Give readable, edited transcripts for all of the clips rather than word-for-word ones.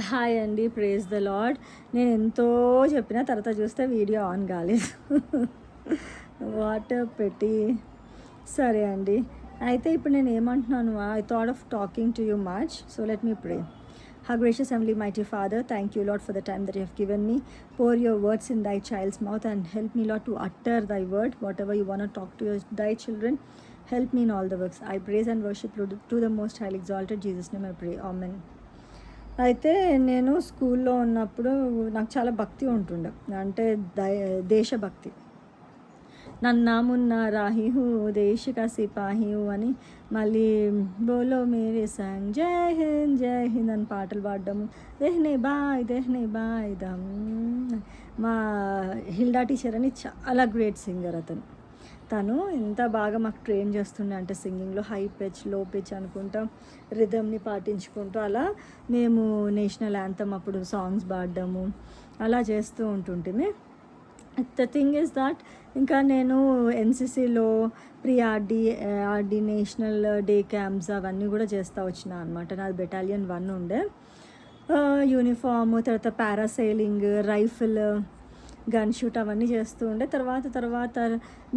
Hi అండి. Praise the Lord. నేను ఎంతో చెప్పిన తర్వాత చూస్తే వీడియో ఆన్ కాలేదు. వాట్ పెట్టి సరే అండి. అయితే ఇప్పుడు నేను ఏమంటున్నాను, I thought of talking to you much. So let me pray. How gracious heavenly mighty Father, thank you Lord for the time that you have given me. Pour your words in thy child's mouth and help me Lord to utter thy word. Whatever you want to talk to thy children, help me in all the works. I praise and worship Lord to the most highly exalted Jesus name I pray. Amen. అయితే నేను స్కూల్లో ఉన్నప్పుడు నాకు చాలా భక్తి ఉంటుండే, అంటే దేశభక్తి. నన్నా మున్నా రాహి హూ దేశ కా సిపాహి హూ అని, మళ్ళీ బోలో మేరే సాంగ్ జై హింద్ అని పాటలు పాడడము. దేహ్నే బాయ్ దమ్. మా హిల్డా టీచర్ అని చాలా గ్రేట్ సింగర్ తను ఎంత బాగా మాకు ట్రైన్ చేస్తుండే అంటే సింగింగ్లో హై పిచ్ లో పిచ్ అనుకుంటా రిథమ్ని పాటించుకుంటూ అలా మేము నేషనల్ యాంథమ్ అప్పుడు సాంగ్స్ పాడడము అలా చేస్తూ ఉంటుంటిమి. ద థింగ్ ఈజ్ దాట్ ఇంకా నేను ఎన్సిసిలో ఆర్డీ నేషనల్ డే క్యాంప్స్ అవన్నీ కూడా చేస్తూ వచ్చిన అనమాట. నాది బెటాలియన్ 1 ఉండే. యూనిఫామ్, తర్వాత పారాసైలింగ్, రైఫిల్, గన్ షూట్ అవన్నీ చేస్తూ ఉండే. తర్వాత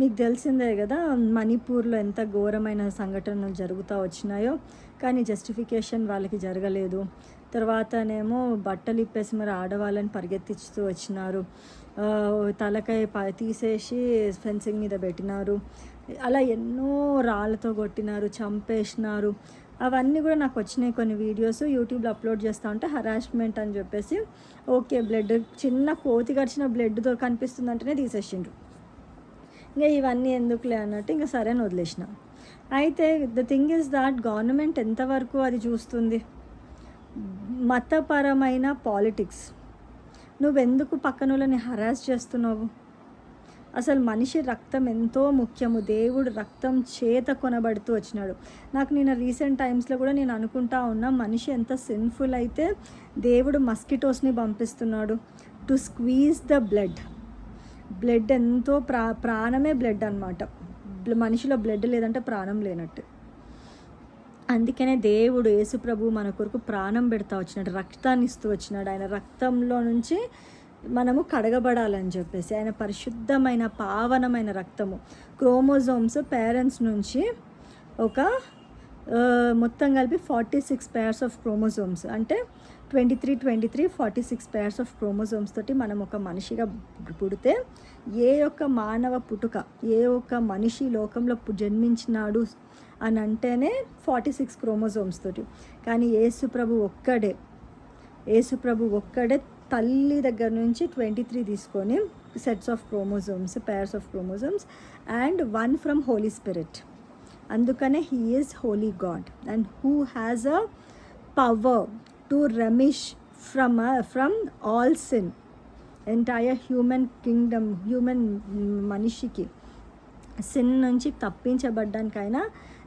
మీకు తెలిసిందే కదా, మణిపూర్లో ఎంత ఘోరమైన సంఘటనలు జరుగుతూ వచ్చినాయో, కానీ జస్టిఫికేషన్ వాళ్ళకి జరగలేదు. తర్వాతనేమో బట్టలు ఇప్పేసి మరి ఆడవాళ్ళని పరిగెత్తిస్తూ వచ్చినారు, తలకాయ తీసేసి ఫెన్సింగ్ మీద పెట్టినారు, అలా ఎన్నో రాళ్ళతో కొట్టినారు, చంపేసినారు. అవన్నీ కూడా నాకు వచ్చినాయి కొన్ని వీడియోస్ యూట్యూబ్లో అప్లోడ్ చేస్తూ ఉంటే హరాస్మెంట్ అని చెప్పేసి, ఓకే బ్లడ్ చిన్న కోతి గడిచిన బ్లడ్తో కనిపిస్తుందంటేనే తీసేసిండ్రు. ఇంకా ఇవన్నీ ఎందుకులే అన్నట్టు ఇంకా సరే అని వదిలేసిన. అయితే the thing is that government ఎంతవరకు అది చూస్తుంది? మతపరమైన పాలిటిక్స్. నువ్వెందుకు పక్కనోళ్ళని హరాస్ చేస్తున్నావు? అసలు మనిషి రక్తం ఎంతో ముఖ్యము. దేవుడు రక్తం చేత కొనబడుతూ వచ్చినాడు. నాకు నేను రీసెంట్ టైమ్స్లో కూడా నేను అనుకుంటా ఉన్నా, మనిషి ఎంత సిన్ఫుల్ అయితే దేవుడు మస్కిటోస్ని పంపిస్తున్నాడు టు స్క్వీజ్ ద బ్లడ్ ఎంతో ప్రాణమే బ్లడ్ అనమాట. మనిషిలో బ్లడ్ లేదంటే ప్రాణం లేనట్టు. అందుకనే దేవుడు యేసుప్రభు మన కొరకు ప్రాణం పెడతా వచ్చినాడు, రక్తాన్ని ఇస్తూ వచ్చినాడు. ఆయన రక్తంలో నుంచి మనము కడగబడాలని చెప్పేసి, ఆయన పరిశుద్ధమైన పావనమైన రక్తము. క్రోమోజోమ్స్ పేరెంట్స్ నుంచి ఒక మొత్తం కలిపి 46 pairs ఆఫ్ క్రోమోజోమ్స్, అంటే 23 46 pairs ఆఫ్ క్రోమోజోమ్స్ తోటి మనం ఒక మనిషిగా పుడితే, ఏ ఒక్క మానవ పుట్టుక, ఏ ఒక్క మనిషి లోకంలో జన్మించినాడు అని అంటేనే 46 క్రోమోజోమ్స్ తోటి. కానీ యేసుప్రభు ఒక్కడే తల్లి దగ్గర నుంచి 23 తీసుకొని sets of chromosomes, pairs of chromosomes, and 1 from holy spirit. అందుకనే he is holy God and who has a power to remit from all sin. Entire human kingdom, human మనిషికి సిన్ నుంచి తప్పించబడ్డానికైనా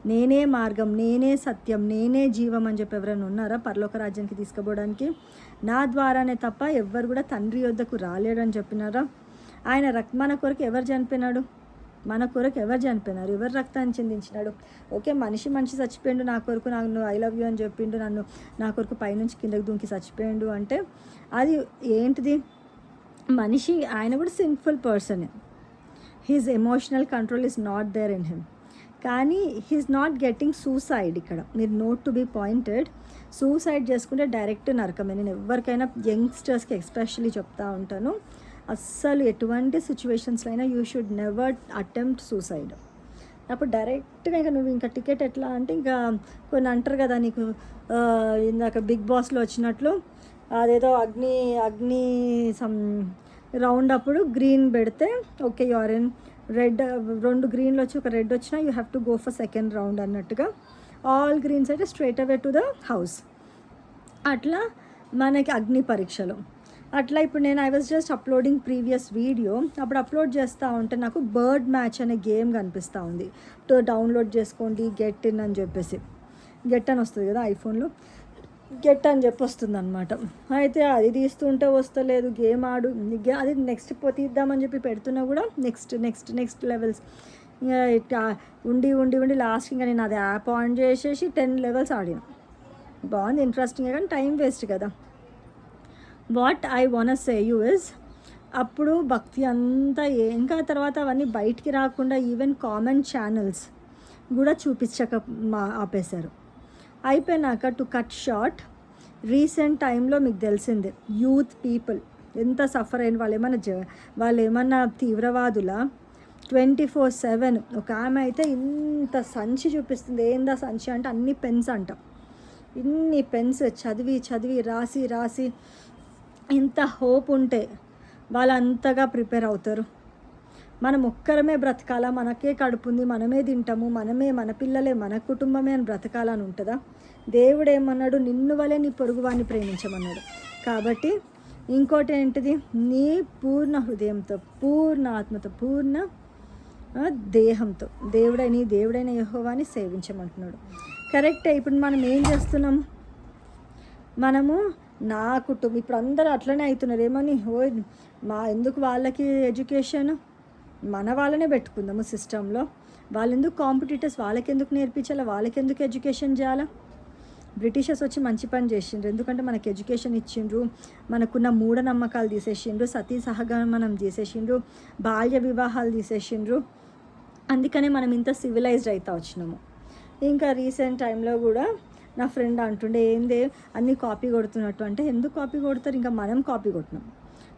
నేనే మార్గం, నేనే సత్యం, నేనే జీవం అని చెప్పి ఎవరైనా ఉన్నారా పరలోక రాజ్యానికి తీసుకుపోవడానికి? నా ద్వారానే తప్ప ఎవ్వరు కూడా తండ్రి యొద్దకు రాలేడని చెప్పినారా? ఆయన మన కొరకు ఎవరు చనిపోయినాడు? ఎవరు రక్తాన్ని చెందించినాడు? ఓకే, మనిషి చచ్చిపోయిండు నా కొరకు, నాకు ఐ లవ్ యూ అని చెప్పిండు, నన్ను నా కొరకు పైనుంచి కిందకి దూకి చచ్చిపోయిండు అంటే అది ఏంటిది? మనిషి ఆయన కూడా సింపుల్ పర్సనే. His emotional control is not there in him. కానీ హీఈస్ నాట్ గెట్టింగ్ సూసైడ్. ఇక్కడ మీరు note to be pointed. Suicide చేసుకుంటే డైరెక్ట్ నరకమే. నేను ఎవరికైనా యంగ్స్టర్స్కి ఎస్పెషల్లీ చెప్తా ఉంటాను, అస్సలు ఎటువంటి సిచ్యువేషన్స్లో అయినా you should never attempt suicide. అప్పుడు డైరెక్ట్గా ఇంకా నువ్వు ఇంకా టికెట్ ఎట్లా అంటే, ఇంకా కొన్ని అంటారు కదా, నీకు ఇందాక బిగ్ బాస్లో వచ్చినట్లు అదేదో అగ్ని సమ్ రౌండ్ అప్పుడు గ్రీన్ పెడితే okay you are in, red 2 గ్రీన్లు వచ్చి ఒక రెడ్ వచ్చినా you have to go for second round అన్నట్టుగా. ఆల్ గ్రీన్స్ అయితే straight away to the house. అట్లా మనకి అగ్ని పరీక్షలో అట్లా. ఇప్పుడు నేను I was just uploading previous video, అప్పుడు అప్లోడ్ చేస్తూ ఉంటే నాకు బర్డ్ మ్యాచ్ అనే గేమ్ కనిపిస్తూ ఉంది. డౌన్లోడ్ చేసుకోండి గెట్ ఇన్ అని చెప్పేసి, గెట్ అని వస్తుంది కదా ఐఫోన్లో, గెట్ అని చెప్పి వస్తుంది అనమాట. అయితే అది తీస్తుంటే వస్తలేదు, గేమ్ ఆడు, అది నెక్స్ట్ తీద్దామని చెప్పి పెడుతున్నా కూడా నెక్స్ట్ లెవెల్స్. ఇంకా ఉండి లాస్ట్ ఇంకా నేను అది యాప్ ఆన్ చేసేసి 10 levels ఆడిన. బాగుంది, ఇంట్రెస్టింగ్, కానీ టైం వేస్ట్ కదా. What I want say you is, అప్పుడు భక్తి అంతా ఇంకా తర్వాత అవన్నీ బయటికి రాకుండా ఈవెన్ కామన్ ఛానల్స్ కూడా చూపించక ఆపేశారు. అయిపోయినాక టు కట్ షార్ట్, రీసెంట్ టైంలో మీకు తెలిసిందే యూత్ పీపుల్ ఎంత సఫర్ అయిన వాళ్ళు ఏమన్నా తీవ్రవాదుల 24/7. ఒక ఆమె అయితే ఇంత సంచి చూపిస్తుంది. ఏందా సంచి అంటే అన్ని పెన్స్ అంట. ఇన్ని పెన్స్ చదివి రాసి ఇంత హోప్ ఉంటే వాళ్ళు అంతగా ప్రిపేర్ అవుతారు. మనం ఒక్కరమే బ్రతకాలా, మనకే కడుపుంది, మనమే తింటాము, మన పిల్లలే, మన కుటుంబమే అని బ్రతకాలని ఉంటుందా? దేవుడు ఏమన్నాడు? నిన్ను వలె నీ పొరుగువాన్ని ప్రేమించమన్నాడు. కాబట్టి ఇంకోటి ఏంటిది? నీ పూర్ణ హృదయంతో, పూర్ణ ఆత్మతో, పూర్ణ దేహంతో దేవుడైన యెహోవాని సేవించమంటున్నాడు. కరెక్టే. ఇప్పుడు మనం ఏం చేస్తున్నాము? మనము నా కుటుంబం ఇప్పుడు అందరూ అట్లనే అవుతున్నారు. ఏమని ఎందుకు వాళ్ళకి ఎడ్యుకేషన్, మన వాళ్ళనే పెట్టుకుందాము సిస్టంలో. వాళ్ళెందుకు కాంపిటీటర్స్, వాళ్ళకెందుకు నేర్పించాలా, వాళ్ళకెందుకు ఎడ్యుకేషన్ చేయాలా? బ్రిటిషర్స్ వచ్చి మంచి పని చేసిండ్రు. ఎందుకంటే మనకు ఎడ్యుకేషన్ ఇచ్చిండ్రు, మనకున్న మూఢనమ్మకాలు తీసేసిండ్రు, సతీ సహగమనం తీసేసిండ్రు, బాల్య వివాహాలు తీసేసిండ్రు. అందుకనే మనం ఇంత సివిలైజ్డ్ అవుతా వచ్చినాము. ఇంకా రీసెంట్ టైంలో కూడా నా ఫ్రెండ్ అంటుండే, ఏందే అన్నీ కాపీ కొడుతున్నట్టు అంటే, ఎందుకు కాపీ కొడతారు? ఇంకా మనం కాపీ కొట్టినాం.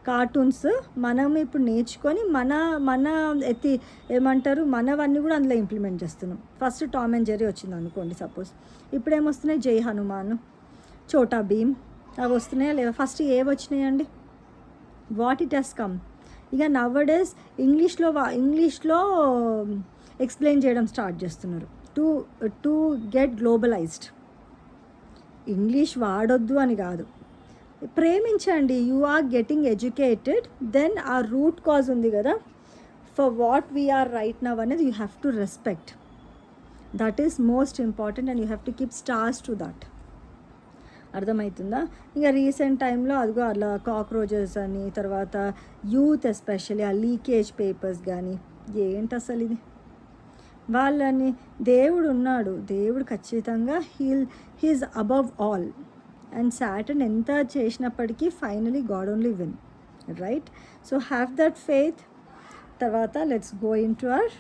కార్టూన్స్ మనం ఇప్పుడు నేర్చుకొని మనవన్నీ కూడా అందులో ఇంప్లిమెంట్ చేస్తున్నాం. ఫస్ట్ టామ్ అండ్ జెర్రీ వచ్చింది అనుకోండి సపోజ్, ఇప్పుడు ఏమొస్తున్నాయి? జై హనుమాన్, చోటా భీమ్, అవి వస్తున్నాయా లేవా? ఫస్ట్ ఏవి వచ్చినాయండి? What it has come. ఇక నవ్వడేస్ ఇంగ్లీష్లో ఎక్స్ప్లెయిన్ చేయడం స్టార్ట్ చేస్తున్నారు టు గెట్ గ్లోబలైజ్డ్. ఇంగ్లీష్ వాడొద్దు అని కాదు, ప్రేమించండి. You are getting educated, then ఆ రూట్ కాజ్ ఉంది కదా, for what we are right now అనేది you have to respect. That is most important and you have to keep stars to that. అర్థమవుతుందా? ఇంకా రీసెంట్ టైంలో అదిగో అలా కాక్రోచెస్ అని, తర్వాత యూత్ ఎస్పెషల్లీ ఆ లీకేజ్ పేపర్స్ కానీ, ఏంటి అసలు ఇది? వాళ్ళని దేవుడు ఉన్నాడు, దేవుడు ఖచ్చితంగా he is above all. And Saturn ఎంత చేసినప్పటికీ finally God only win, right? So have that faith. తర్వాత let's go into our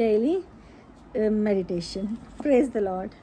daily meditation. Praise the lord.